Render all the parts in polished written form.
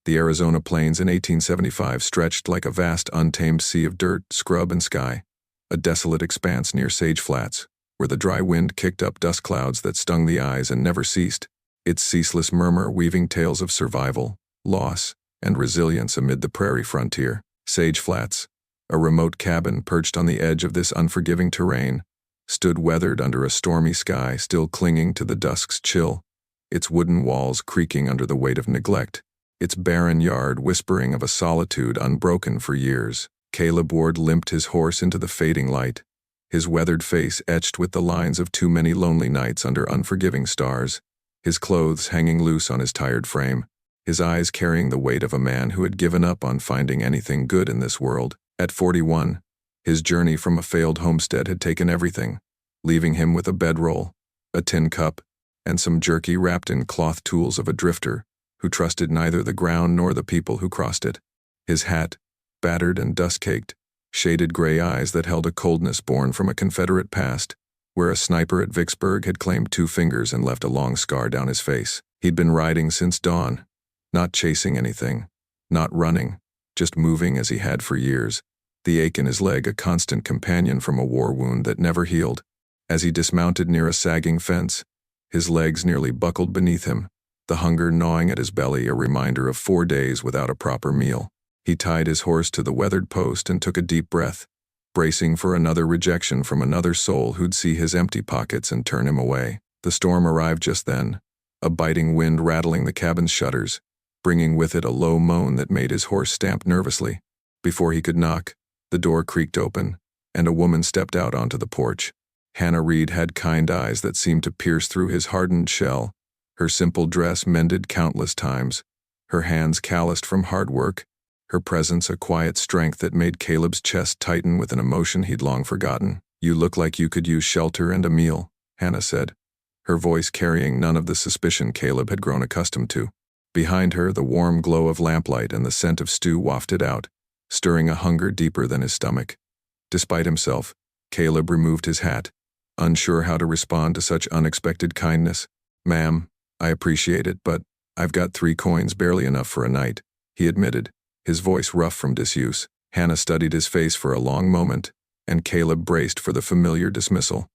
The Arizona plains in 1875 stretched like a vast untamed sea of dirt, scrub, and sky, a desolate expanse near Sage Flats, where the dry wind kicked up dust clouds that stung the eyes and never ceased, its ceaseless murmur weaving tales of survival, loss, and resilience amid the prairie frontier. Sage Flats, a remote cabin perched on the edge of this unforgiving terrain, stood weathered under a stormy sky still clinging to the dusk's chill, its wooden walls creaking under the weight of neglect, its barren yard whispering of a solitude unbroken for years. Caleb Ward limped his horse into the fading light, his weathered face etched with the lines of too many lonely nights under unforgiving stars, his clothes hanging loose on his tired frame, his eyes carrying the weight of a man who had given up on finding anything good in this world. At 41, his journey from a failed homestead had taken everything, leaving him with a bedroll, a tin cup, and some jerky wrapped in cloth tools of a drifter who trusted neither the ground nor the people who crossed it. His hat, battered and dust-caked, shaded gray eyes that held a coldness born from a Confederate past, where a sniper at Vicksburg had claimed 2 fingers and left a long scar down his face. He'd been riding since dawn, not chasing anything, not running, just moving as he had for years, the ache in his leg a constant companion from a war wound that never healed. As he dismounted near a sagging fence, his legs nearly buckled beneath him, the hunger gnawing at his belly a reminder of 4 days without a proper meal. He tied his horse to the weathered post and took a deep breath, bracing for another rejection from another soul who'd see his empty pockets and turn him away. The storm arrived just then, a biting wind rattling the cabin's shutters, bringing with it a low moan that made his horse stamp nervously. Before he could knock, the door creaked open, and a woman stepped out onto the porch. Hannah Reed had kind eyes that seemed to pierce through his hardened shell, her simple dress mended countless times, her hands calloused from hard work, her presence a quiet strength that made Caleb's chest tighten with an emotion he'd long forgotten. "You look like you could use shelter and a meal," Hannah said, her voice carrying none of the suspicion Caleb had grown accustomed to. Behind her, the warm glow of lamplight and the scent of stew wafted out, stirring a hunger deeper than his stomach. Despite himself, Caleb removed his hat, unsure how to respond to such unexpected kindness. "Ma'am, I appreciate it, but I've got 3 coins, barely enough for a night," he admitted, his voice rough from disuse. Hannah studied his face for a long moment, and Caleb braced for the familiar dismissal.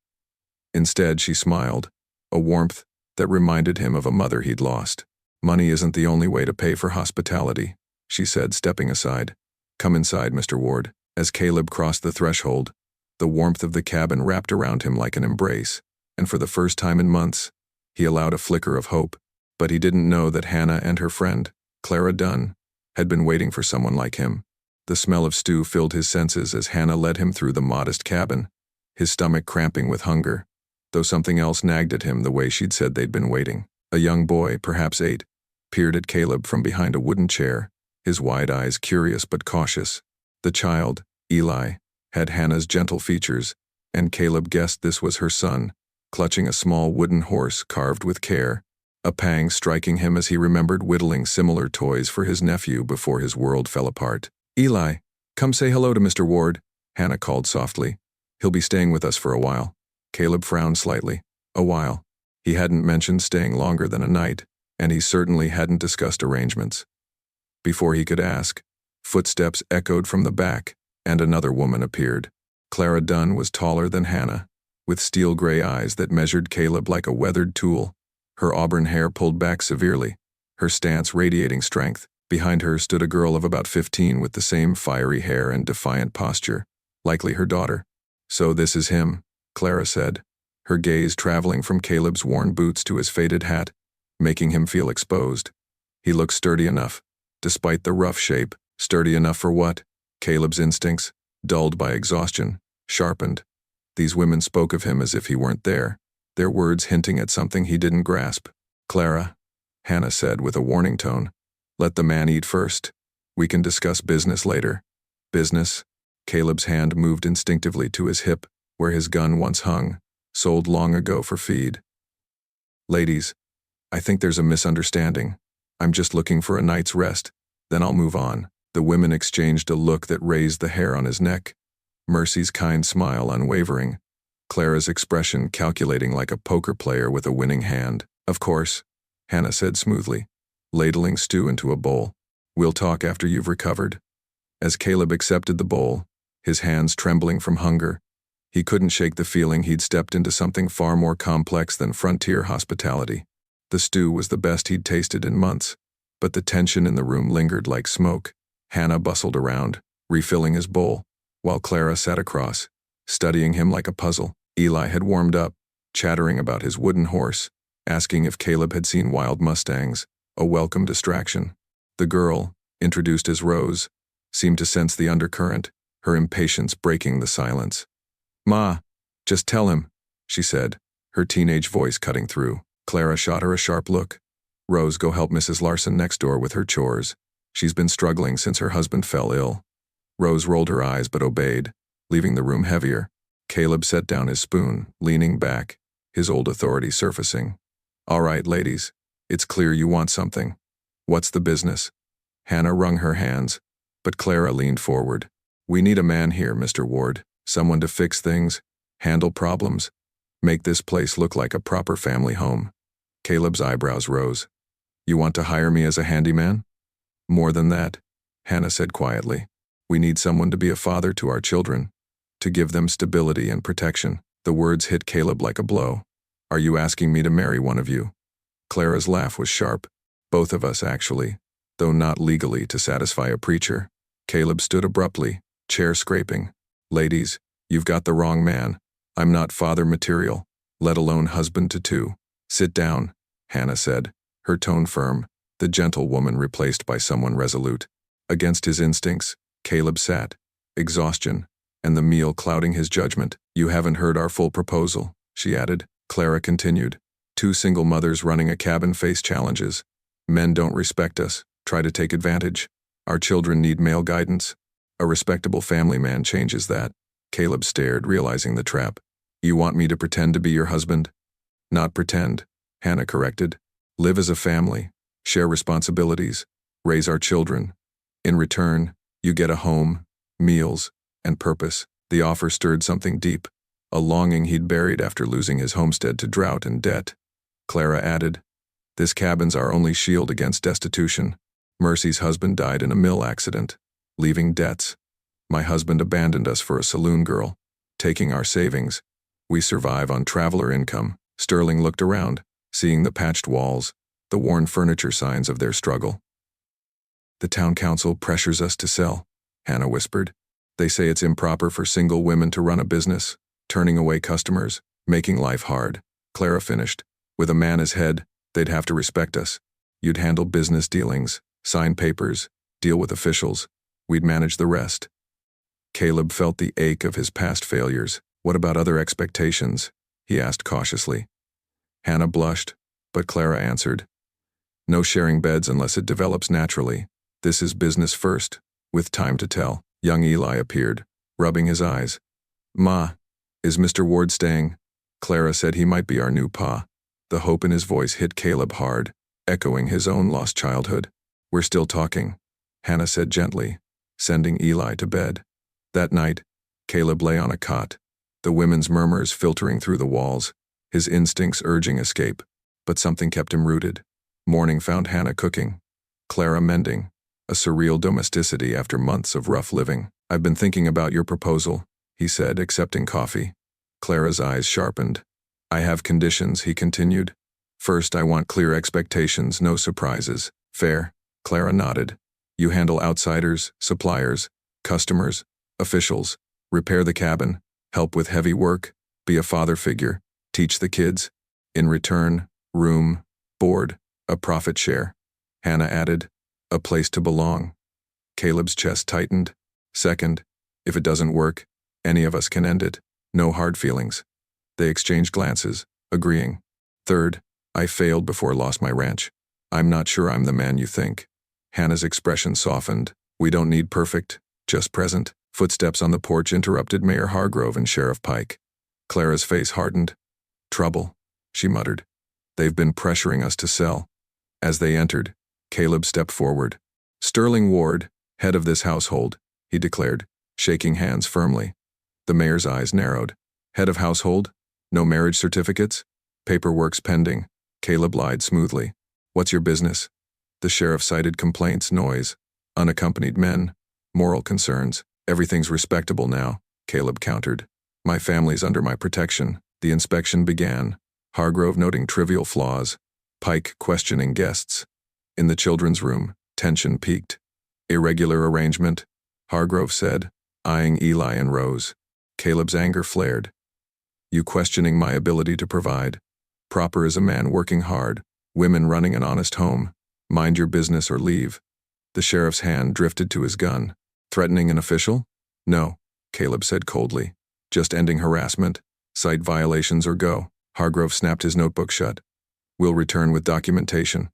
Instead, she smiled, a warmth that reminded him of a mother he'd lost. "Money isn't the only way to pay for hospitality," she said, stepping aside. "Come inside, Mr. Ward." As Caleb crossed the threshold, the warmth of the cabin wrapped around him like an embrace, and for the first time in months, he allowed a flicker of hope. But he didn't know that Hannah and her friend, Clara Dunn, had been waiting for someone like him. The smell of stew filled his senses as Hannah led him through the modest cabin, his stomach cramping with hunger, though something else nagged at him the way she'd said they'd been waiting. A young boy, perhaps 8, peered at Caleb from behind a wooden chair, his wide eyes curious but cautious. The child, Eli, had Hannah's gentle features, and Caleb guessed this was her son, clutching a small wooden horse carved with care, a pang striking him as he remembered whittling similar toys for his nephew before his world fell apart. "Eli, come say hello to Mr. Ward," Hannah called softly. "He'll be staying with us for a while." Caleb frowned slightly. A while. He hadn't mentioned staying longer than a night, and he certainly hadn't discussed arrangements. Before he could ask, footsteps echoed from the back, and another woman appeared. Clara Dunn was taller than Hannah, with steel-gray eyes that measured Caleb like a weathered tool, her auburn hair pulled back severely, her stance radiating strength. Behind her stood a girl of about 15 with the same fiery hair and defiant posture, likely her daughter. "So this is him," Clara said, her gaze traveling from Caleb's worn boots to his faded hat, making him feel exposed. He looked sturdy enough, despite the rough shape. Sturdy enough for what? Caleb's instincts, dulled by exhaustion, sharpened. These women spoke of him as if he weren't there, their words hinting at something he didn't grasp. "Clara," Hannah said with a warning tone, "let the man eat first. We can discuss business later." "Business?" Caleb's hand moved instinctively to his hip, where his gun once hung, sold long ago for feed. "Ladies, I think there's a misunderstanding. I'm just looking for a night's rest, then I'll move on." The women exchanged a look that raised the hair on his neck, Mercy's kind smile unwavering, Clara's expression calculating like a poker player with a winning hand. "Of course," Hannah said smoothly, ladling stew into a bowl. We'll talk after you've recovered. As Caleb accepted the bowl, his hands trembling from hunger, he couldn't shake the feeling he'd stepped into something far more complex than frontier hospitality. The stew was the best he'd tasted in months, but the tension in the room lingered like smoke. Hannah bustled around, refilling his bowl, while Clara sat across, studying him like a puzzle. Eli had warmed up, chattering about his wooden horse, asking if Caleb had seen wild mustangs, a welcome distraction. The girl, introduced as Rose, seemed to sense the undercurrent, her impatience breaking the silence. "Ma, just tell him," she said, her teenage voice cutting through. Clara shot her a sharp look. "Rose, go help Mrs. Larson next door with her chores. She's been struggling since her husband fell ill." Rose rolled her eyes but obeyed, leaving the room heavier. Caleb set down his spoon, leaning back, his old authority surfacing. "All right, ladies, it's clear you want something. What's the business?" Hannah wrung her hands, but Clara leaned forward. "We need a man here, Mr. Ward, someone to fix things, handle problems, make this place look like a proper family home." Caleb's eyebrows rose. "You want to hire me as a handyman?" "More than that," Hannah said quietly. "We need someone to be a father to our children, to give them stability and protection." The words hit Caleb like a blow. "Are you asking me to marry one of you?" Clara's laugh was sharp. "Both of us, actually, though not legally to satisfy a preacher." Caleb stood abruptly, chair scraping. "Ladies, you've got the wrong man. I'm not father material, let alone husband to two." "Sit down," Hannah said, her tone firm, the gentle woman replaced by someone resolute. Against his instincts, Caleb sat, exhaustion, and the meal clouding his judgment. "You haven't heard our full proposal," she added. Clara continued. "Two single mothers running a cabin face challenges. Men don't respect us, try to take advantage. Our children need male guidance. A respectable family man changes that." Caleb stared, realizing the trap. "You want me to pretend to be your husband?" "Not pretend," Hannah corrected. "Live as a family, share responsibilities, raise our children. In return, you get a home, meals, and purpose." The offer stirred something deep, a longing he'd buried after losing his homestead to drought and debt. Clara added, "This cabin's our only shield against destitution. Mercy's husband died in a mill accident, leaving debts. My husband abandoned us for a saloon girl, taking our savings. We survive on traveler income." Sterling looked around, seeing the patched walls, the worn furniture signs of their struggle. "The town council pressures us to sell," Hannah whispered. "They say it's improper for single women to run a business, turning away customers, making life hard." Clara finished. "With a man as head, they'd have to respect us. You'd handle business dealings, sign papers, deal with officials. We'd manage the rest." Caleb felt the ache of his past failures. "What about other expectations?" he asked cautiously. Hannah blushed, but Clara answered, "No sharing beds unless it develops naturally. This is business first, with time to tell." Young Eli appeared, rubbing his eyes. "Ma, is Mr. Ward staying? Clara said he might be our new pa." The hope in his voice hit Caleb hard, echoing his own lost childhood. "We're still talking," Hannah said gently, sending Eli to bed. That night, Caleb lay on a cot, the women's murmurs filtering through the walls, his instincts urging escape, but something kept him rooted. Morning found Hannah cooking, Clara mending, a surreal domesticity after months of rough living. "I've been thinking about your proposal," he said, accepting coffee. Clara's eyes sharpened. "I have conditions," he continued. "First, I want clear expectations, no surprises." "Fair," Clara nodded. "You handle outsiders, suppliers, customers, officials, repair the cabin, help with heavy work, be a father figure, teach the kids. In return, room, board, a profit share." Hannah added, "A place to belong." Caleb's chest tightened. "Second, if it doesn't work, any of us can end it. No hard feelings." They exchanged glances, agreeing. "Third, I failed before lost my ranch. I'm not sure I'm the man you think." Hannah's expression softened. "We don't need perfect, just present." Footsteps on the porch interrupted Mayor Hargrove and Sheriff Pike. Clara's face hardened. "Trouble," she muttered. "They've been pressuring us to sell." As they entered, Caleb stepped forward. "Sterling Ward, head of this household," he declared, shaking hands firmly. The mayor's eyes narrowed. "Head of household? No marriage certificates? Paperwork's pending." Caleb lied smoothly. "What's your business?" The sheriff cited complaints, noise, Unaccompanied men, moral concerns. Everything's respectable now, Caleb countered. My family's under my protection. The inspection began, Hargrove noting trivial flaws, Pike questioning guests. In the children's room, tension peaked. Irregular arrangement, Hargrove said, eyeing Eli and Rose. Caleb's anger flared. You questioning my ability to provide? Proper as a man working hard, women running an honest home. Mind your business or leave. The sheriff's hand drifted to his gun. Threatening an official? No, Caleb said coldly. Just ending harassment, site violations or go. Hargrove snapped his notebook shut. We'll return with documentation.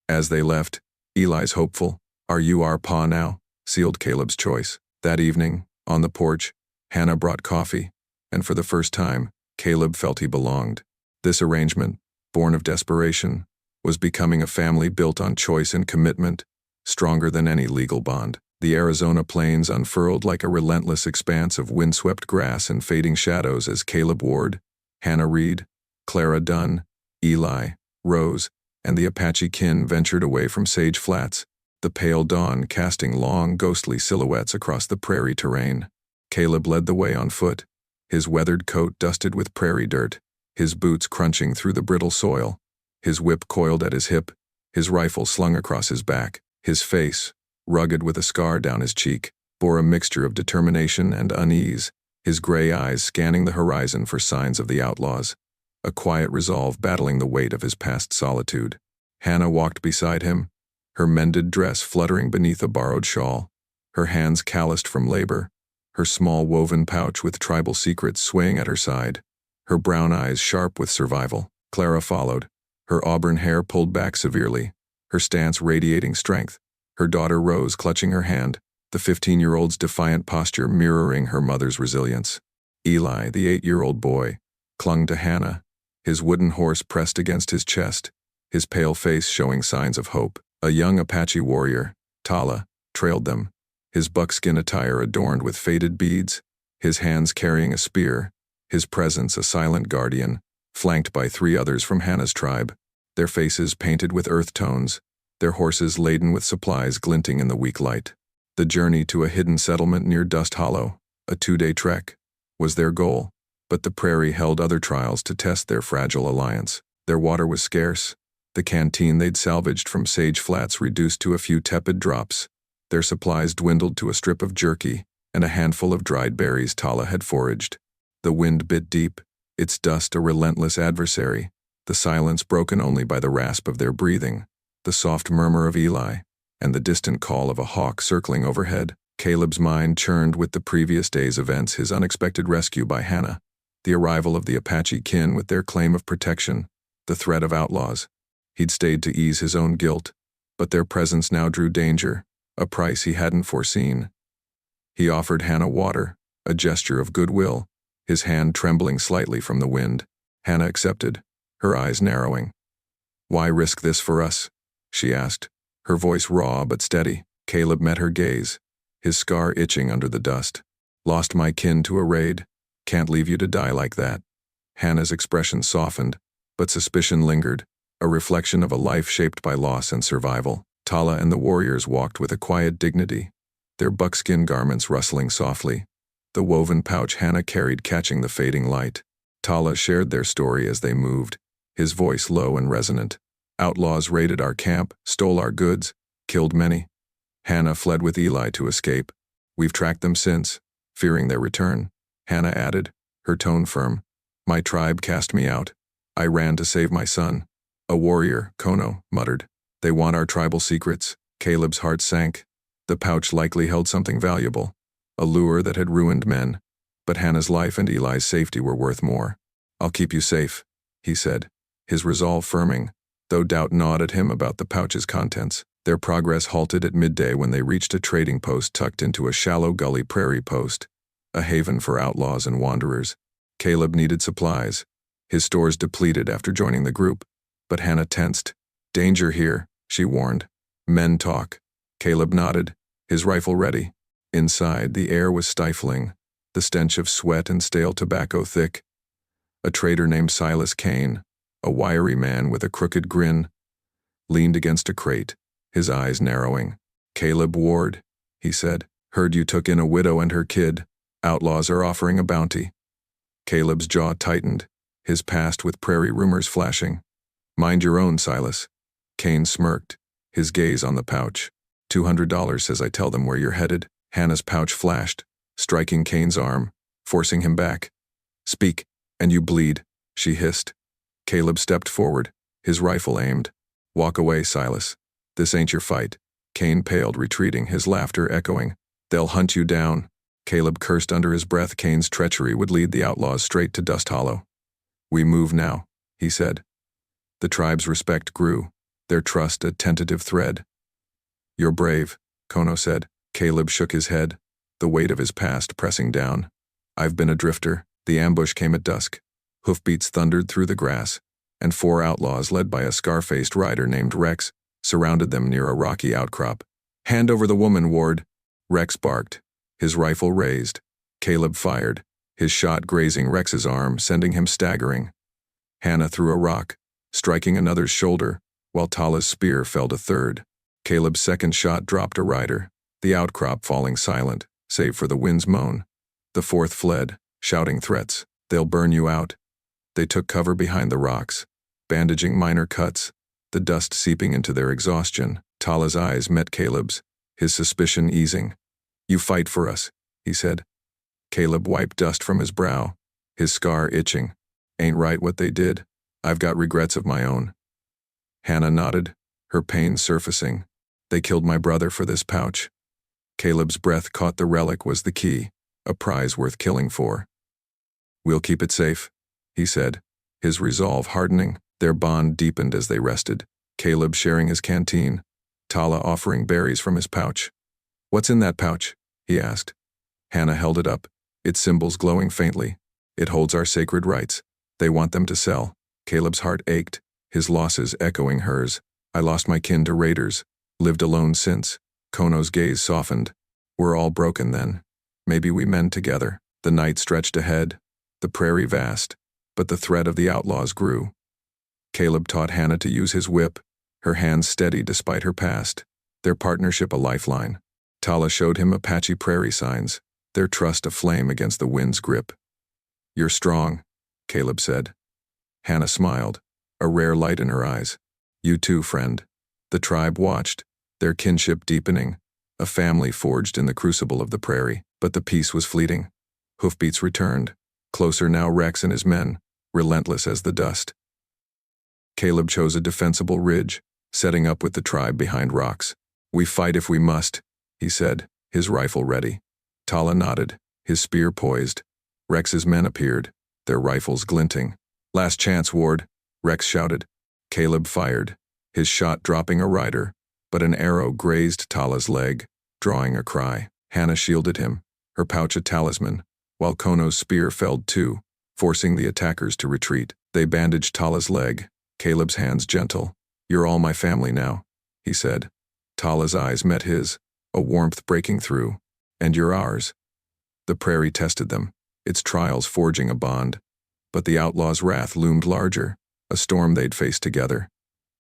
As they left, Eli's hopeful, "Are you our pa now?" sealed Caleb's choice. That evening, on the porch, Hannah brought coffee, and for the first time, Caleb felt he belonged. This arrangement, born of desperation, was becoming a family built on choice and commitment, stronger than any legal bond. The Arizona plains unfurled like a relentless expanse of windswept grass and fading shadows as Caleb Ward, Hannah Reed, Clara Dunn, Eli, Rose, and the Apache kin ventured away from Sage Flats, the pale dawn casting long, ghostly silhouettes across the prairie terrain. Caleb led the way on foot, his weathered coat dusted with prairie dirt, his boots crunching through the brittle soil, his whip coiled at his hip, his rifle slung across his back. His face, rugged with a scar down his cheek, bore a mixture of determination and unease, his gray eyes scanning the horizon for signs of the outlaws, a quiet resolve battling the weight of his past solitude. Hannah walked beside him, her mended dress fluttering beneath a borrowed shawl, her hands calloused from labor, her small woven pouch with tribal secrets swaying at her side, her brown eyes sharp with survival. Clara followed, her auburn hair pulled back severely, her stance radiating strength, her daughter Rose clutching her hand, the 15-year-old's defiant posture mirroring her mother's resilience. Eli, the 8-year-old boy, clung to Hannah, his wooden horse pressed against his chest, his pale face showing signs of hope. A young Apache warrior, Tala, trailed them, his buckskin attire adorned with faded beads, his hands carrying a spear, his presence a silent guardian, flanked by 3 others from Hannah's tribe, their faces painted with earth tones, their horses laden with supplies glinting in the weak light. The journey to a hidden settlement near Dust Hollow, a 2-day trek, was their goal, but the prairie held other trials to test their fragile alliance. Their water was scarce, the canteen they'd salvaged from Sage Flats reduced to a few tepid drops, their supplies dwindled to a strip of jerky and a handful of dried berries Tala had foraged. The wind bit deep, its dust a relentless adversary, the silence broken only by the rasp of their breathing, the soft murmur of Eli, and the distant call of a hawk circling overhead. Caleb's mind churned with the previous day's events, his unexpected rescue by Hannah, the arrival of the Apache kin with their claim of protection, the threat of outlaws. He'd stayed to ease his own guilt, but their presence now drew danger, a price he hadn't foreseen. He offered Hannah water, a gesture of goodwill, his hand trembling slightly from the wind. Hannah accepted, her eyes narrowing. "Why risk this for us?" she asked, her voice raw but steady. Caleb met her gaze, his scar itching under the dust. "Lost my kin to a raid. Can't leave you to die like that." Hannah's expression softened, but suspicion lingered, a reflection of a life shaped by loss and survival. Tala and the warriors walked with a quiet dignity, their buckskin garments rustling softly, the woven pouch Hannah carried catching the fading light. Tala shared their story as they moved, his voice low and resonant. "Outlaws raided our camp, stole our goods, killed many. Hannah fled with Eli to escape. We've tracked them since, fearing their return." Hannah added, her tone firm. "My tribe cast me out. I ran to save my son." "A warrior," Kono muttered. "They want our tribal secrets." Caleb's heart sank. The pouch likely held something valuable, a lure that had ruined men, but Hannah's life and Eli's safety were worth more. "I'll keep you safe," he said, his resolve firming, though doubt gnawed at him about the pouch's contents. Their progress halted at midday when they reached a trading post tucked into a shallow gully prairie post, a haven for outlaws and wanderers. Caleb needed supplies, his stores depleted after joining the group, but Hannah tensed. "Danger here," she warned. "Men talk." Caleb nodded, his rifle ready. Inside, the air was stifling, the stench of sweat and stale tobacco thick. A trader named Silas Kane, a wiry man with a crooked grin, leaned against a crate, his eyes narrowing. "Caleb Ward," he said. "Heard you took in a widow and her kid. Outlaws are offering a bounty." Caleb's jaw tightened, his past with Prairie rumors flashing. "Mind your own, Silas." Kane smirked, his gaze on the pouch. $200 says I tell them where you're headed." Hannah's pouch flashed, striking Kane's arm, forcing him back. "Speak, and you bleed," she hissed. Caleb stepped forward, his rifle aimed. "Walk away, Silas. This ain't your fight." Kane paled, retreating, his laughter echoing. "They'll hunt you down." Caleb cursed under his breath. Kane's treachery would lead the outlaws straight to Dust Hollow. "We move now," he said. The tribe's respect grew, their trust a tentative thread. "You're brave," Kono said. Caleb shook his head, the weight of his past pressing down. "I've been a drifter." The ambush came at dusk. Hoofbeats thundered through the grass, and 4 outlaws led by a scar-faced rider named Rex surrounded them near a rocky outcrop. "Hand over the woman, Ward," Rex barked, his rifle raised. Caleb fired, his shot grazing Rex's arm, sending him staggering. Hannah threw a rock, striking another's shoulder, while Tala's spear felled a third. Caleb's second shot dropped a rider, the outcrop falling silent, save for the wind's moan. The fourth fled, shouting threats. "They'll burn you out." They took cover behind the rocks, bandaging minor cuts, the dust seeping into their exhaustion. Tala's eyes met Caleb's, his suspicion easing. "You fight for us," he said. Caleb wiped dust from his brow, his scar itching. "Ain't right what they did. I've got regrets of my own." Hannah nodded, her pain surfacing. "They killed my brother for this pouch." Caleb's breath caught the relic was the key, a prize worth killing for. "We'll keep it safe," he said, his resolve hardening. Their bond deepened as they rested, Caleb sharing his canteen, Tala offering berries from his pouch. "What's in that pouch?" he asked. Hannah held it up, its symbols glowing faintly. "It holds our sacred rights. They want them to sell." Caleb's heart ached, his losses echoing hers. "I lost my kin to raiders, lived alone since." Kono's gaze softened. "We're all broken then. Maybe we mend together." The night stretched ahead, the prairie vast, but the threat of the outlaws grew. Caleb taught Hannah to use his whip, her hands steady despite her past, their partnership a lifeline. Tala showed him Apache prairie signs, their trust aflame against the wind's grip. "You're strong," Caleb said. Hannah smiled, a rare light in her eyes. "You too, friend." The tribe watched, their kinship deepening, a family forged in the crucible of the prairie. But the peace was fleeting. Hoofbeats returned, closer now Rex and his men, relentless as the dust. Caleb chose a defensible ridge, setting up with the tribe behind rocks. "We fight if we must," he said, his rifle ready. Tala nodded, his spear poised. Rex's men appeared, their rifles glinting. "Last chance, Ward," Rex shouted. Caleb fired, his shot dropping a rider, but an arrow grazed Tala's leg, drawing a cry. Hannah shielded him, her pouch a talisman, while Kono's spear felled 2, forcing the attackers to retreat. They bandaged Tala's leg, Caleb's hands gentle. "You're all my family now," he said. Tala's eyes met his, a warmth breaking through. "And you're ours." The prairie tested them, its trials forging a bond. But the outlaws' wrath loomed larger, a storm they'd faced together.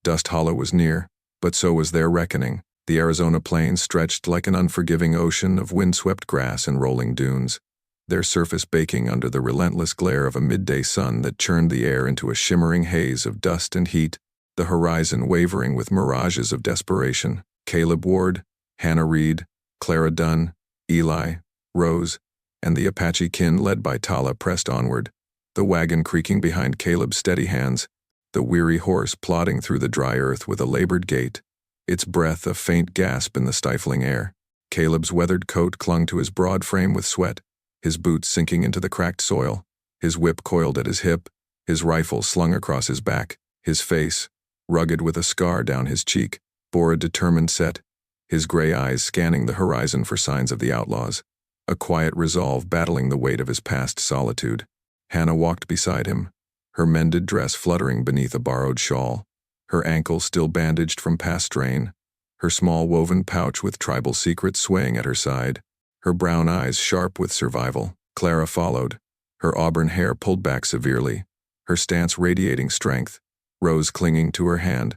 Dust Hollow was near, but so was their reckoning. The Arizona plains stretched like an unforgiving ocean of windswept grass and rolling dunes, their surface baking under the relentless glare of a midday sun that churned the air into a shimmering haze of dust and heat, the horizon wavering with mirages of desperation. Caleb Ward, Hannah Reed, Clara Dunn, Eli, Rose, and the Apache kin led by Tala pressed onward, the wagon creaking behind Caleb's steady hands, the weary horse plodding through the dry earth with a labored gait, its breath a faint gasp in the stifling air. Caleb's weathered coat clung to his broad frame with sweat, his boots sinking into the cracked soil, his whip coiled at his hip, his rifle slung across his back. His face, rugged with a scar down his cheek, bore a determined set, his gray eyes scanning the horizon for signs of the outlaws, a quiet resolve battling the weight of his past solitude. Hannah walked beside him, her mended dress fluttering beneath a borrowed shawl, her ankle still bandaged from past strain, her small woven pouch with tribal secrets swaying at her side, her brown eyes sharp with survival. Clara followed, her auburn hair pulled back severely, her stance radiating strength, Rose clinging to her hand,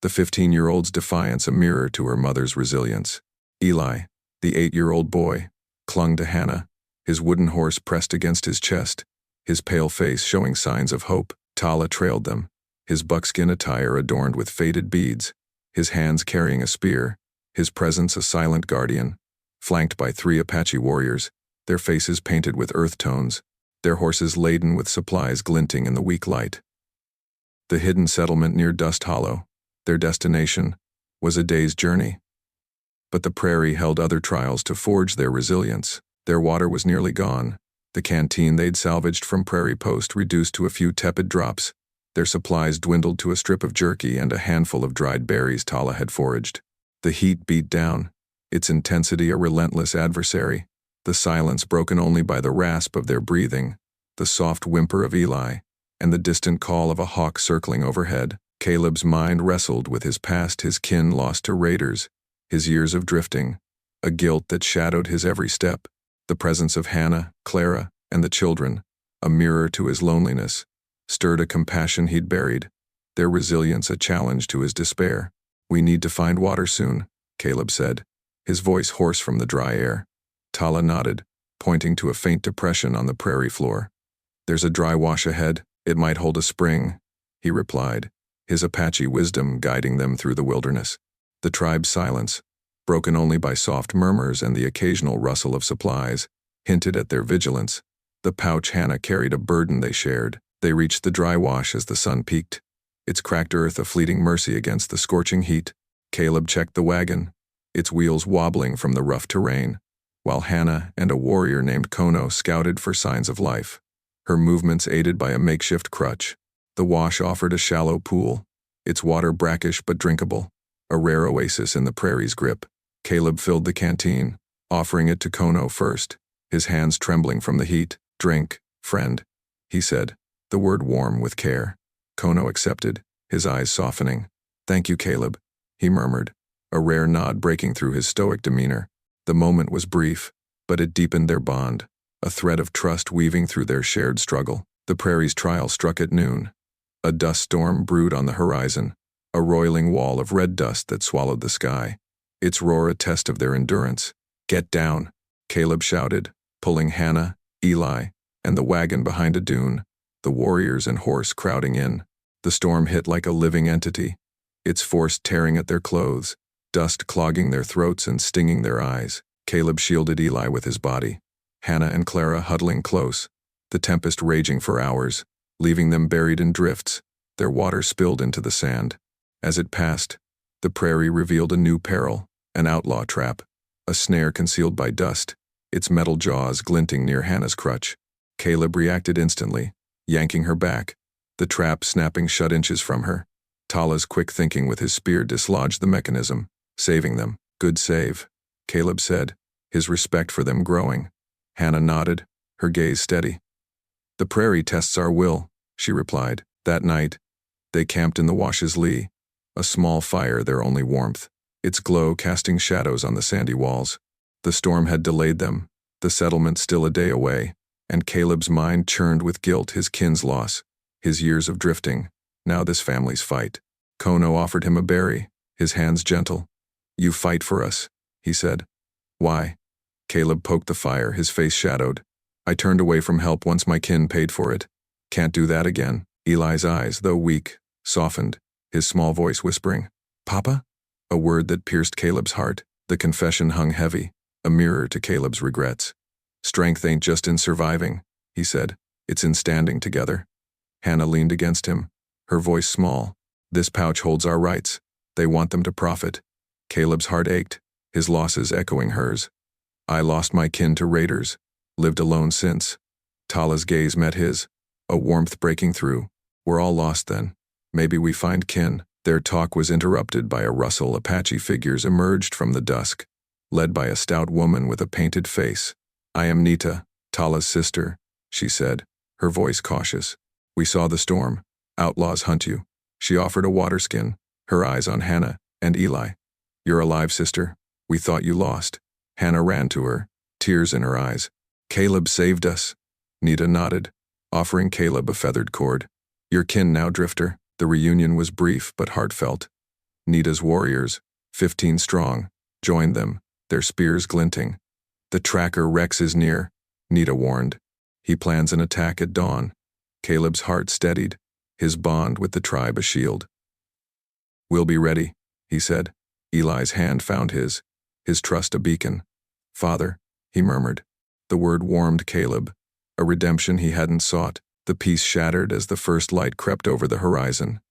the 15-year-old's defiance a mirror to her mother's resilience. Eli, the 8-year-old boy, clung to Hannah, his wooden horse pressed against his chest, his pale face showing signs of hope. Tala trailed them, his buckskin attire adorned with faded beads, his hands carrying a spear, his presence a silent guardian, flanked by 3 Apache warriors, their faces painted with earth tones, their horses laden with supplies glinting in the weak light. The hidden settlement near Dust Hollow, their destination, was a day's journey. But the Prairie held other trials to forge their resilience. Their water was nearly gone, the canteen they'd salvaged from Prairie Post reduced to a few tepid drops, their supplies dwindled to a strip of jerky and a handful of dried berries Tala had foraged. The heat beat down, its intensity a relentless adversary, the silence broken only by the rasp of their breathing, the soft whimper of Eli, and the distant call of a hawk circling overhead. Caleb's mind wrestled with his past, his kin lost to raiders, his years of drifting, a guilt that shadowed his every step, the presence of Hannah, Clara, and the children, a mirror to his loneliness, stirred a compassion he'd buried, their resilience a challenge to his despair. "We need to find water soon," Caleb said, his voice hoarse from the dry air. Tala nodded, pointing to a faint depression on the prairie floor. "There's a dry wash ahead. It might hold a spring," he replied, his Apache wisdom guiding them through the wilderness. The tribe's silence, broken only by soft murmurs and the occasional rustle of supplies, hinted at their vigilance. The pouch Hannah carried a burden they shared. They reached the dry wash as the sun peaked, its cracked earth a fleeting mercy against the scorching heat. Caleb checked the wagon, its wheels wobbling from the rough terrain, while Hannah and a warrior named Kono scouted for signs of life, her movements aided by a makeshift crutch. The wash offered a shallow pool, its water brackish but drinkable, a rare oasis in the prairie's grip. Caleb filled the canteen, offering it to Kono first, his hands trembling from the heat. "Drink, friend," he said, the word warm with care. Kono accepted, his eyes softening. "Thank you, Caleb," he murmured, a rare nod breaking through his stoic demeanor. The moment was brief, but it deepened their bond, a thread of trust weaving through their shared struggle. The prairie's trial struck at noon. A dust storm brewed on the horizon, a roiling wall of red dust that swallowed the sky, its roar a test of their endurance. "Get down," Caleb shouted, pulling Hannah, Eli, and the wagon behind a dune, the warriors and horse crowding in. The storm hit like a living entity, its force tearing at their clothes, dust clogging their throats and stinging their eyes. Caleb shielded Eli with his body, Hannah and Clara huddling close, the tempest raging for hours, leaving them buried in drifts, their water spilled into the sand. As it passed, the prairie revealed a new peril, an outlaw trap, a snare concealed by dust, its metal jaws glinting near Hannah's crutch. Caleb reacted instantly, yanking her back, the trap snapping shut inches from her. Tala's quick thinking with his spear dislodged the mechanism, saving them. "Good save," Caleb said, his respect for them growing. Hannah nodded, her gaze steady. "The prairie tests our will," she replied. That night, they camped in the wash's lee, a small fire their only warmth, its glow casting shadows on the sandy walls. The storm had delayed them, the settlement still a day away, and Caleb's mind churned with guilt, his kin's loss, his years of drifting, now this family's fight. Kono offered him a berry, his hands gentle. "You fight for us," he said. "Why?" Caleb poked the fire, his face shadowed. "I turned away from help once my kin paid for it. Can't do that again." Eli's eyes, though weak, softened, his small voice whispering, "Papa?" A word that pierced Caleb's heart. The confession hung heavy, a mirror to Caleb's regrets. "Strength ain't just in surviving," he said. "It's in standing together." Hannah leaned against him, her voice small. "This pouch holds our rights. They want them to profit." Caleb's heart ached, his losses echoing hers. "I lost my kin to raiders, lived alone since." Tala's gaze met his, a warmth breaking through. "We're all lost then. Maybe we find kin." Their talk was interrupted by a rustle. Apache figures emerged from the dusk, led by a stout woman with a painted face. "I am Nita, Tala's sister," she said, her voice cautious. "We saw the storm. Outlaws hunt you." She offered a water skin, her eyes on Hannah and Eli. "You're alive, sister. We thought you lost." Hannah ran to her, tears in her eyes. "Caleb saved us." Nita nodded, offering Caleb a feathered cord. "Your kin now, Drifter." The reunion was brief but heartfelt. Nita's warriors, 15 strong, joined them, their spears glinting. "The tracker Rex is near," Nita warned. "He plans an attack at dawn." Caleb's heart steadied, his bond with the tribe a shield. "We'll be ready," he said. Eli's hand found his trust a beacon. "Father," he murmured. The word warmed Caleb, a redemption he hadn't sought. The peace shattered as the first light crept over the horizon.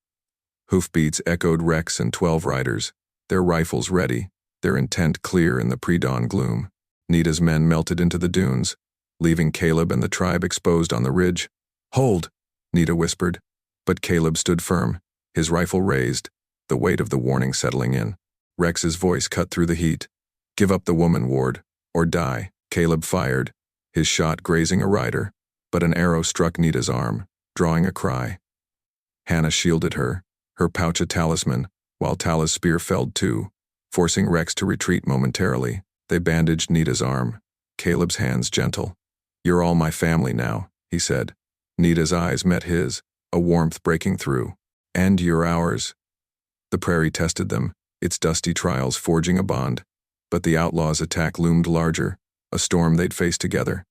Hoofbeats echoed Rex and 12 riders, their rifles ready, their intent clear in the pre-dawn gloom. Nita's men melted into the dunes, leaving Caleb and the tribe exposed on the ridge. "Hold," Nita whispered. But Caleb stood firm, his rifle raised, the weight of the warning settling in. Rex's voice cut through the heat. "Give up the woman, Ward, or die." Caleb fired, his shot grazing a rider, but an arrow struck Nita's arm, drawing a cry. Hannah shielded her, her pouch a talisman, while Tala's spear felled too, forcing Rex to retreat momentarily. They bandaged Nita's arm, Caleb's hands gentle. "You're all my family now," he said. Nita's eyes met his, a warmth breaking through. "And you're ours." The prairie tested them, its dusty trials forging a bond. But the outlaws' attack loomed larger, a storm they'd face together.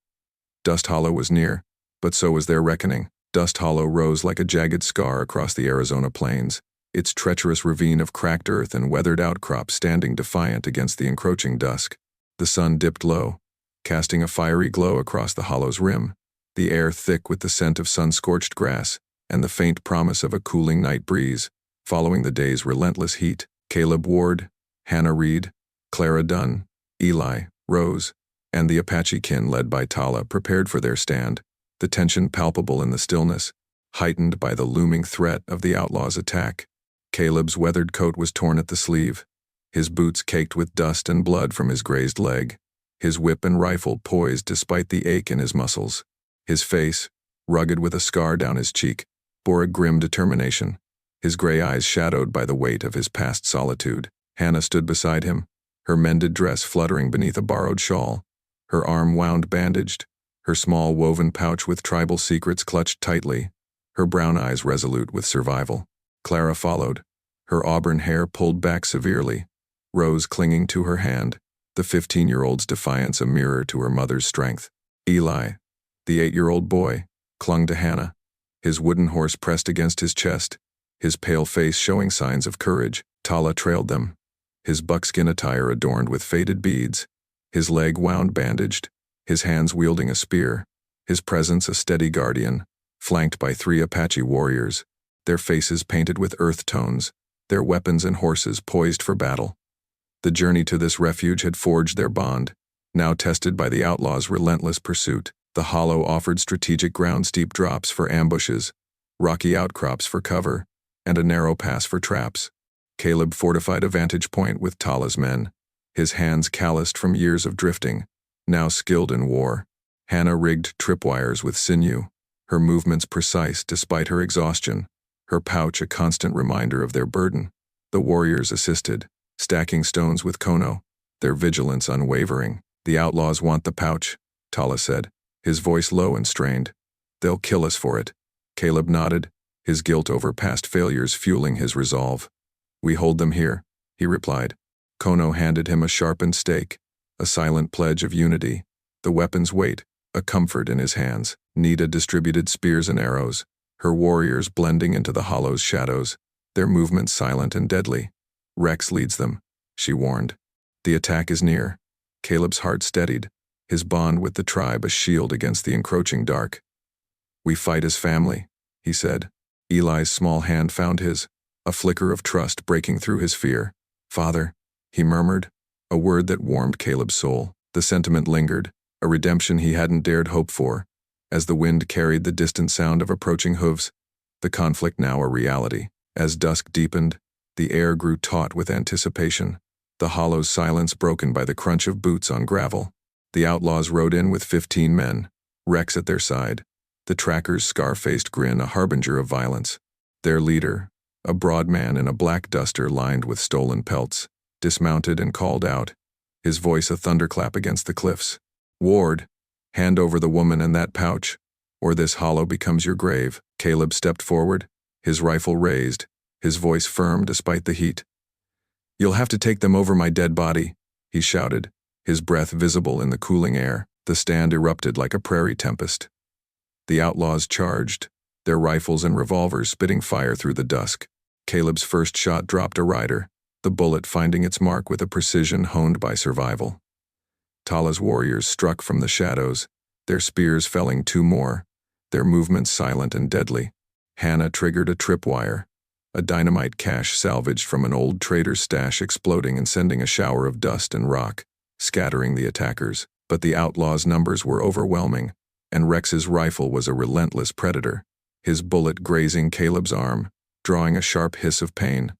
Dust Hollow was near, but so was their reckoning. Dust Hollow rose like a jagged scar across the Arizona plains, its treacherous ravine of cracked earth and weathered outcrops standing defiant against the encroaching dusk. The sun dipped low, casting a fiery glow across the hollow's rim, the air thick with the scent of sun-scorched grass and the faint promise of a cooling night breeze. Following the day's relentless heat, Caleb Ward, Hannah Reed, Clara Dunn, Eli, Rose, and the Apache kin led by Tala prepared for their stand, the tension palpable in the stillness, heightened by the looming threat of the outlaws' attack. Caleb's weathered coat was torn at the sleeve, his boots caked with dust and blood from his grazed leg, his whip and rifle poised despite the ache in his muscles. His face, rugged with a scar down his cheek, bore a grim determination, his gray eyes shadowed by the weight of his past solitude. Hannah stood beside him, her mended dress fluttering beneath a borrowed shawl, her arm wound bandaged, her small woven pouch with tribal secrets clutched tightly, her brown eyes resolute with survival. Clara followed, her auburn hair pulled back severely, Rose clinging to her hand, the 15-year-old's defiance a mirror to her mother's strength. Eli, the 8-year-old boy, clung to Hannah, his wooden horse pressed against his chest, his pale face showing signs of courage. Tala trailed them, his buckskin attire adorned with faded beads, his leg wound bandaged, his hands wielding a spear, his presence a steady guardian, flanked by 3 Apache warriors, their faces painted with earth tones, their weapons and horses poised for battle. The journey to this refuge had forged their bond, now tested by the outlaws' relentless pursuit. The hollow offered strategic ground-steep drops for ambushes, rocky outcrops for cover, and a narrow pass for traps. Caleb fortified a vantage point with Tala's men, his hands calloused from years of drifting, now skilled in war. Hannah rigged tripwires with sinew, her movements precise despite her exhaustion, her pouch a constant reminder of their burden. The warriors assisted, stacking stones with kono, their vigilance unwavering. "The outlaws want the pouch," Tala said, his voice low and strained. "They'll kill us for it." Caleb nodded, his guilt over past failures fueling his resolve. "We hold them here," he replied. Kono handed him a sharpened stake, a silent pledge of unity, the weapon's weight, a comfort in his hands. Nita distributed spears and arrows, her warriors blending into the hollow's shadows, their movements silent and deadly. "Rex leads them," she warned. "The attack is near." Caleb's heart steadied, his bond with the tribe a shield against the encroaching dark. "We fight as family," he said. Eli's small hand found his, a flicker of trust breaking through his fear. "Father," he murmured, a word that warmed Caleb's soul. The sentiment lingered, a redemption he hadn't dared hope for. As the wind carried the distant sound of approaching hooves, the conflict now a reality. As dusk deepened, the air grew taut with anticipation, the hollow's silence broken by the crunch of boots on gravel. The outlaws rode in with 15 men, Rex at their side, the tracker's scar-faced grin a harbinger of violence. Their leader, a broad man in a black duster lined with stolen pelts, dismounted and called out, his voice a thunderclap against the cliffs. "Ward, hand over the woman and that pouch, or this hollow becomes your grave." Caleb stepped forward, his rifle raised, his voice firm despite the heat. "You'll have to take them over my dead body," he shouted, his breath visible in the cooling air. The stand erupted like a prairie tempest. The outlaws charged, their rifles and revolvers spitting fire through the dusk. Caleb's first shot dropped a rider, the bullet finding its mark with a precision honed by survival. Tala's warriors struck from the shadows, their spears felling two more, their movements silent and deadly. Hannah triggered a tripwire, a dynamite cache salvaged from an old trader's stash exploding and sending a shower of dust and rock, scattering the attackers. But the outlaws' numbers were overwhelming, and Rex's rifle was a relentless predator, his bullet grazing Caleb's arm, drawing a sharp hiss of pain.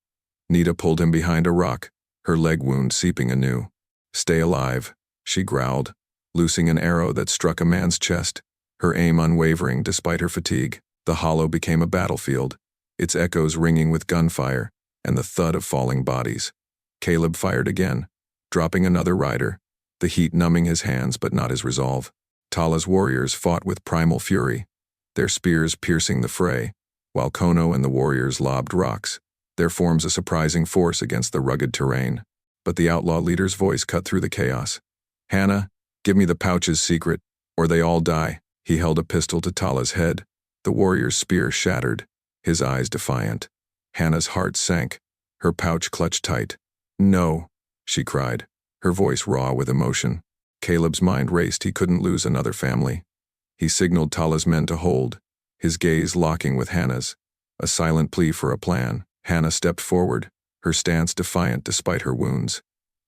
Nita pulled him behind a rock, her leg wound seeping anew. "Stay alive," she growled, loosing an arrow that struck a man's chest, her aim unwavering despite her fatigue. The hollow became a battlefield, its echoes ringing with gunfire and the thud of falling bodies. Caleb fired again, dropping another rider, the heat numbing his hands but not his resolve. Tala's warriors fought with primal fury, their spears piercing the fray, while Kono and the warriors lobbed rocks, their forms a surprising force against the rugged terrain. But the outlaw leader's voice cut through the chaos. "Hannah, give me the pouch's secret, or they all die." He held a pistol to Tala's head, the warrior's spear shattered, his eyes defiant. Hannah's heart sank, her pouch clutched tight. "No," she cried, her voice raw with emotion. Caleb's mind raced. He couldn't lose another family. He signaled Tala's men to hold, his gaze locking with Hannah's, a silent plea for a plan. Hannah stepped forward, her stance defiant despite her wounds.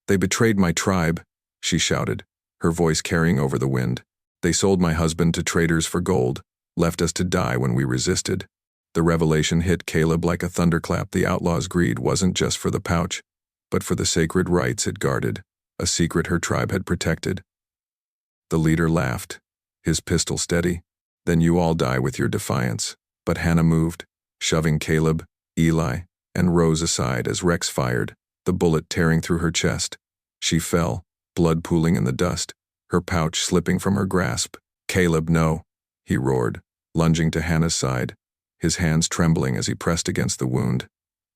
"They betrayed my tribe," she shouted, her voice carrying over the wind. "They sold my husband to traders for gold, left us to die when we resisted." The revelation hit Caleb like a thunderclap. The outlaw's greed wasn't just for the pouch, but for the sacred rights it guarded, a secret her tribe had protected. The leader laughed, his pistol steady. "Then you all die with your defiance." But Hannah moved, shoving Caleb, Eli, and Rose aside as Rex fired, the bullet tearing through her chest. She fell, blood pooling in the dust, her pouch slipping from her grasp. "Caleb, no," he roared, lunging to Hannah's side, his hands trembling as he pressed against the wound.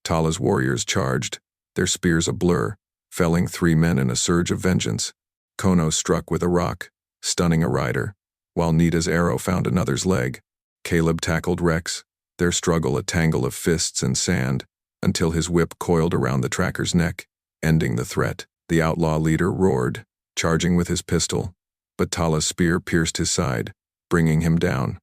Tala's warriors charged, their spears a blur, felling 3 men in a surge of vengeance. Kono struck with a rock, stunning a rider, while Nita's arrow found another's leg. Caleb tackled Rex, their struggle a tangle of fists and sand, until his whip coiled around the tracker's neck, ending the threat. The outlaw leader roared, charging with his pistol, but Tala's spear pierced his side, bringing him down.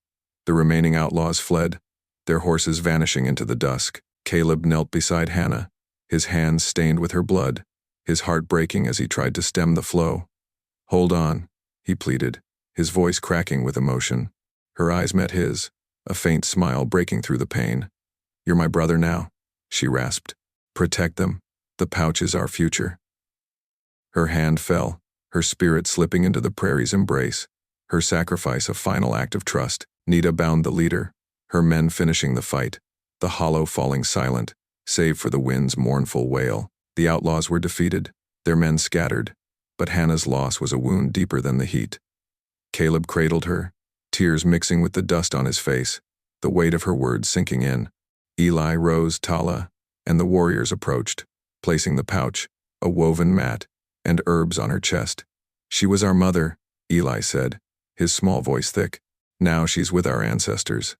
The remaining outlaws fled, their horses vanishing into the dusk. Caleb knelt beside Hannah, his hands stained with her blood, his heart breaking as he tried to stem the flow. "Hold on," he pleaded, his voice cracking with emotion. Her eyes met his, a faint smile breaking through the pain. "You're my brother now," she rasped. "Protect them. The pouch is our future." Her hand fell, her spirit slipping into the prairie's embrace, her sacrifice a final act of trust. Nita bound the leader, her men finishing the fight, the hollow falling silent, save for the wind's mournful wail. The outlaws were defeated, their men scattered, but Hannah's loss was a wound deeper than the heat. Caleb cradled her, tears mixing with the dust on his face, the weight of her words sinking in. Eli, Rose, Tala, and the warriors approached, placing the pouch, a woven mat, and herbs on her chest. "She was our mother," Eli said, his small voice thick. "Now she's with our ancestors."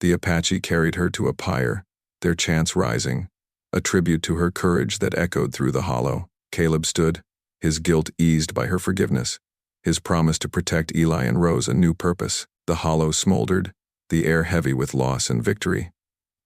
The Apache carried her to a pyre, their chants rising, a tribute to her courage that echoed through the hollow. Caleb stood, his guilt eased by her forgiveness, his promise to protect Eli and Rose a new purpose. The hollow smoldered, the air heavy with loss and victory.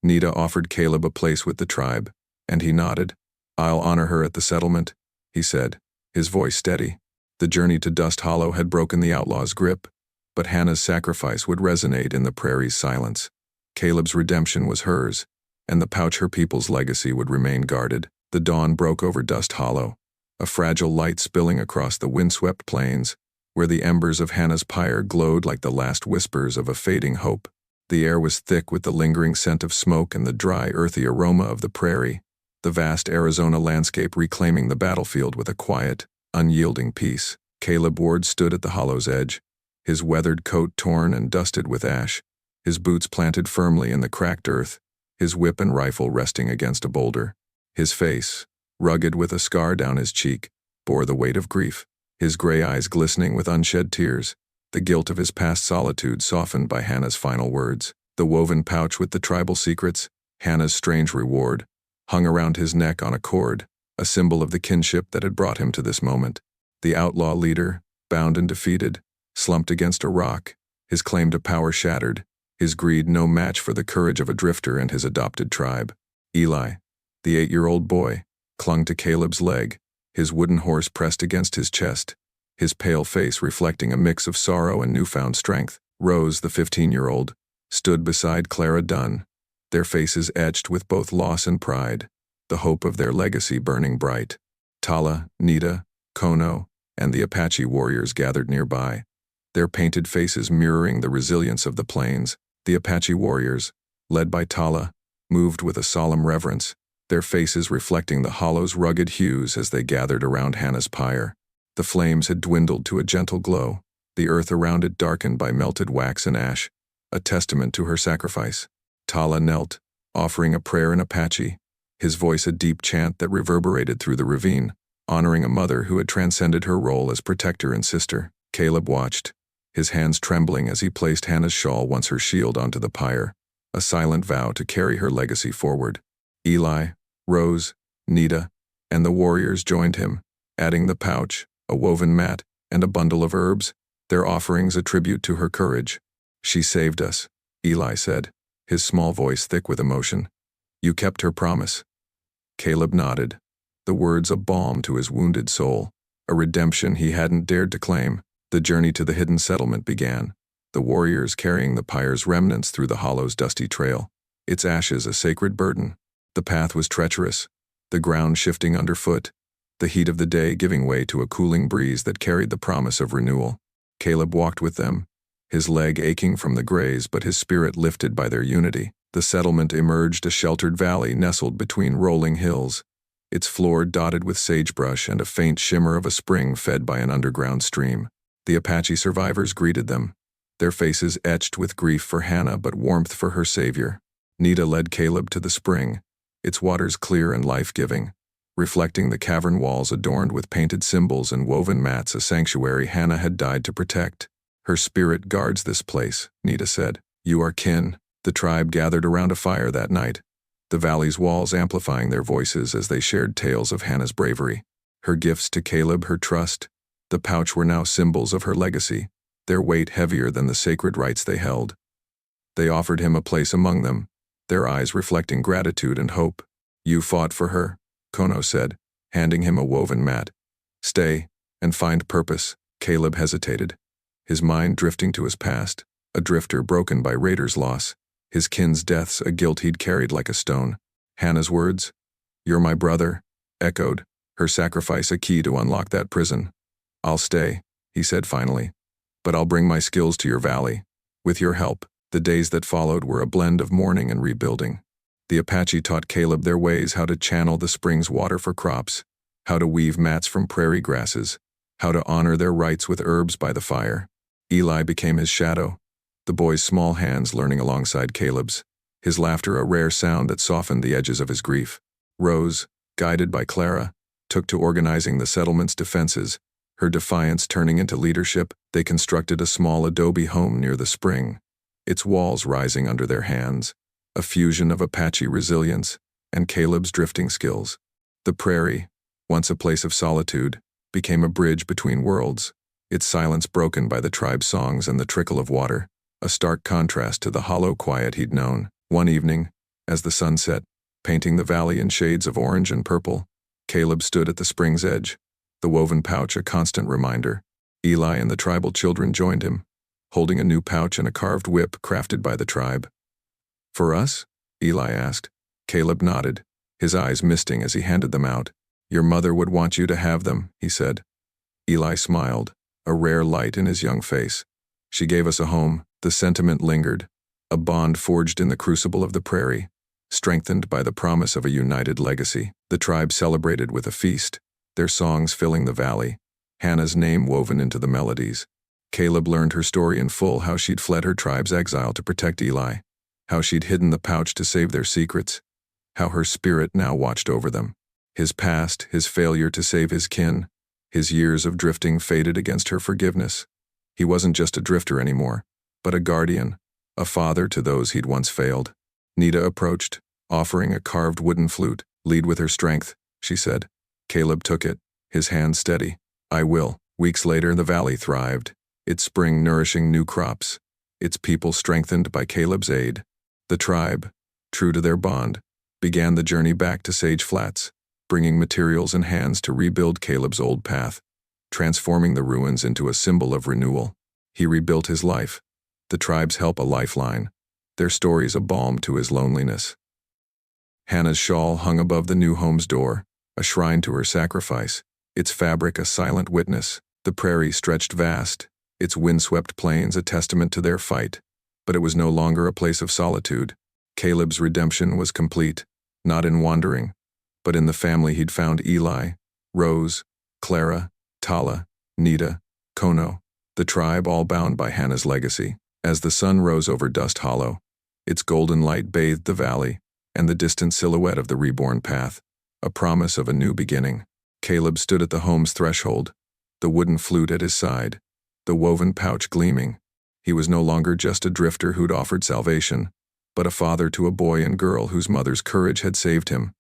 Nita offered Caleb a place with the tribe, and he nodded. "I'll honor her at the settlement," he said, his voice steady. The journey to Dust Hollow had broken the outlaw's grip, but Hannah's sacrifice would resonate in the prairie's silence. Caleb's redemption was hers, and the pouch her people's legacy would remain guarded. The dawn broke over Dust Hollow, a fragile light spilling across the windswept plains, where the embers of Hannah's pyre glowed like the last whispers of a fading hope. The air was thick with the lingering scent of smoke and the dry, earthy aroma of the prairie, the vast Arizona landscape reclaiming the battlefield with a quiet, unyielding peace. Caleb Ward stood at the hollow's edge, his weathered coat torn and dusted with ash, his boots planted firmly in the cracked earth, his whip and rifle resting against a boulder. His face, rugged with a scar down his cheek, bore the weight of grief. his gray eyes glistening with unshed tears, the guilt of his past solitude softened by Hannah's final words. The woven pouch with the tribal secrets, Hannah's strange reward, hung around his neck on a cord, a symbol of the kinship that had brought him to this moment. The outlaw leader, bound and defeated, slumped against a rock, his claim to power shattered, his greed no match for the courage of a drifter and his adopted tribe. Eli, the 8-year-old boy, clung to Caleb's leg, his wooden horse pressed against his chest, his pale face reflecting a mix of sorrow and newfound strength. Rose, the 15-year-old, stood beside Clara Dunn, their faces etched with both loss and pride, the hope of their legacy burning bright. Tala, Nita, Kono, and the Apache warriors gathered nearby, their painted faces mirroring the resilience of the plains. The Apache warriors, led by Tala, moved with a solemn reverence, their faces reflecting the hollow's rugged hues as they gathered around Hannah's pyre. The flames had dwindled to a gentle glow, the earth around it darkened by melted wax and ash, a testament to her sacrifice. Tala knelt, offering a prayer in Apache, his voice a deep chant that reverberated through the ravine, honoring a mother who had transcended her role as protector and sister. Caleb watched, his hands trembling as he placed Hannah's shawl once her shield onto the pyre, a silent vow to carry her legacy forward. Eli, Rose, Nita, and the warriors joined him, adding the pouch, a woven mat, and a bundle of herbs, their offerings a tribute to her courage. "She saved us," Eli said, his small voice thick with emotion. "You kept her promise." Caleb nodded, the words a balm to his wounded soul, a redemption he hadn't dared to claim. The journey to the hidden settlement began, the warriors carrying the pyre's remnants through the hollow's dusty trail, its ashes a sacred burden. The path was treacherous, the ground shifting underfoot, the heat of the day giving way to a cooling breeze that carried the promise of renewal. Caleb walked with them, his leg aching from the graze but his spirit lifted by their unity. The settlement emerged a sheltered valley nestled between rolling hills, its floor dotted with sagebrush and a faint shimmer of a spring fed by an underground stream. The Apache survivors greeted them, their faces etched with grief for Hannah but warmth for her savior. Nita led Caleb to the spring, its waters clear and life-giving, reflecting the cavern walls adorned with painted symbols and woven mats, a sanctuary Hannah had died to protect. "Her spirit guards this place," Nita said. "You are kin." The tribe gathered around a fire that night, the valley's walls amplifying their voices as they shared tales of Hannah's bravery. Her gifts to Caleb, her trust, the pouch were now symbols of her legacy, their weight heavier than the sacred rites they held. They offered him a place among them, their eyes reflecting gratitude and hope. "You fought for her," Kono said, handing him a woven mat. "Stay, and find purpose." Caleb hesitated, his mind drifting to his past, a drifter broken by Raider's loss, his kin's deaths a guilt he'd carried like a stone. Hannah's words, "You're my brother," echoed, her sacrifice a key to unlock that prison. "I'll stay," he said finally, "but I'll bring my skills to your valley. With your help." The days that followed were a blend of mourning and rebuilding. The Apache taught Caleb their ways, how to channel the spring's water for crops, how to weave mats from prairie grasses, how to honor their rights with herbs by the fire. Eli became his shadow, the boy's small hands learning alongside Caleb's, his laughter a rare sound that softened the edges of his grief. Rose, guided by Clara, took to organizing the settlement's defenses, her defiance turning into leadership. They constructed a small adobe home near the spring, its walls rising under their hands, a fusion of Apache resilience and Caleb's drifting skills. The prairie, once a place of solitude, became a bridge between worlds, its silence broken by the tribe's songs and the trickle of water, a stark contrast to the hollow quiet he'd known. One evening, as the sun set, painting the valley in shades of orange and purple, Caleb stood at the spring's edge, the woven pouch a constant reminder. Eli and the tribal children joined him, holding a new pouch and a carved whip crafted by the tribe. "For us?" Eli asked. Caleb nodded, his eyes misting as he handed them out. "Your mother would want you to have them," he said. Eli smiled, a rare light in his young face. "She gave us a home." The sentiment lingered, a bond forged in the crucible of the prairie, strengthened by the promise of a united legacy. The tribe celebrated with a feast, their songs filling the valley, Hannah's name woven into the melodies. Caleb learned her story in full, how she'd fled her tribe's exile to protect Eli, how she'd hidden the pouch to save their secrets, how her spirit now watched over them. His past, his failure to save his kin, His years of drifting faded against her forgiveness. He wasn't just a drifter anymore, but a guardian, a father to those he'd once failed. Nita approached, offering a carved wooden flute. "Lead with her strength," she said. Caleb took it, his hand steady. "I will." Weeks later, the valley thrived, its spring nourishing new crops, its people strengthened by Caleb's aid. The tribe, true to their bond, began the journey back to Sage Flats, bringing materials and hands to rebuild Caleb's old path, transforming the ruins into a symbol of renewal. He rebuilt his life, the tribe's help a lifeline, their stories a balm to his loneliness. Hannah's shawl hung above the new home's door, a shrine to her sacrifice, its fabric a silent witness. The prairie stretched vast, its windswept plains a testament to their fight, but it was no longer a place of solitude. Caleb's redemption was complete, not in wandering, but in the family he'd found: Eli, Rose, Clara, Tala, Nita, Kono, the tribe all bound by Hannah's legacy. As the sun rose over Dust Hollow, its golden light bathed the valley and the distant silhouette of the reborn path, a promise of a new beginning. Caleb stood at the home's threshold, the wooden flute at his side, the woven pouch gleaming. He was no longer just a drifter who'd offered salvation, but a father to a boy and girl whose mother's courage had saved him,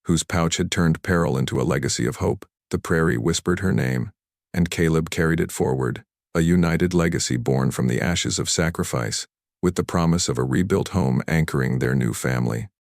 whose pouch had turned peril into a legacy of hope. The prairie whispered her name, and Caleb carried it forward, a united legacy born from the ashes of sacrifice, with the promise of a rebuilt home anchoring their new family.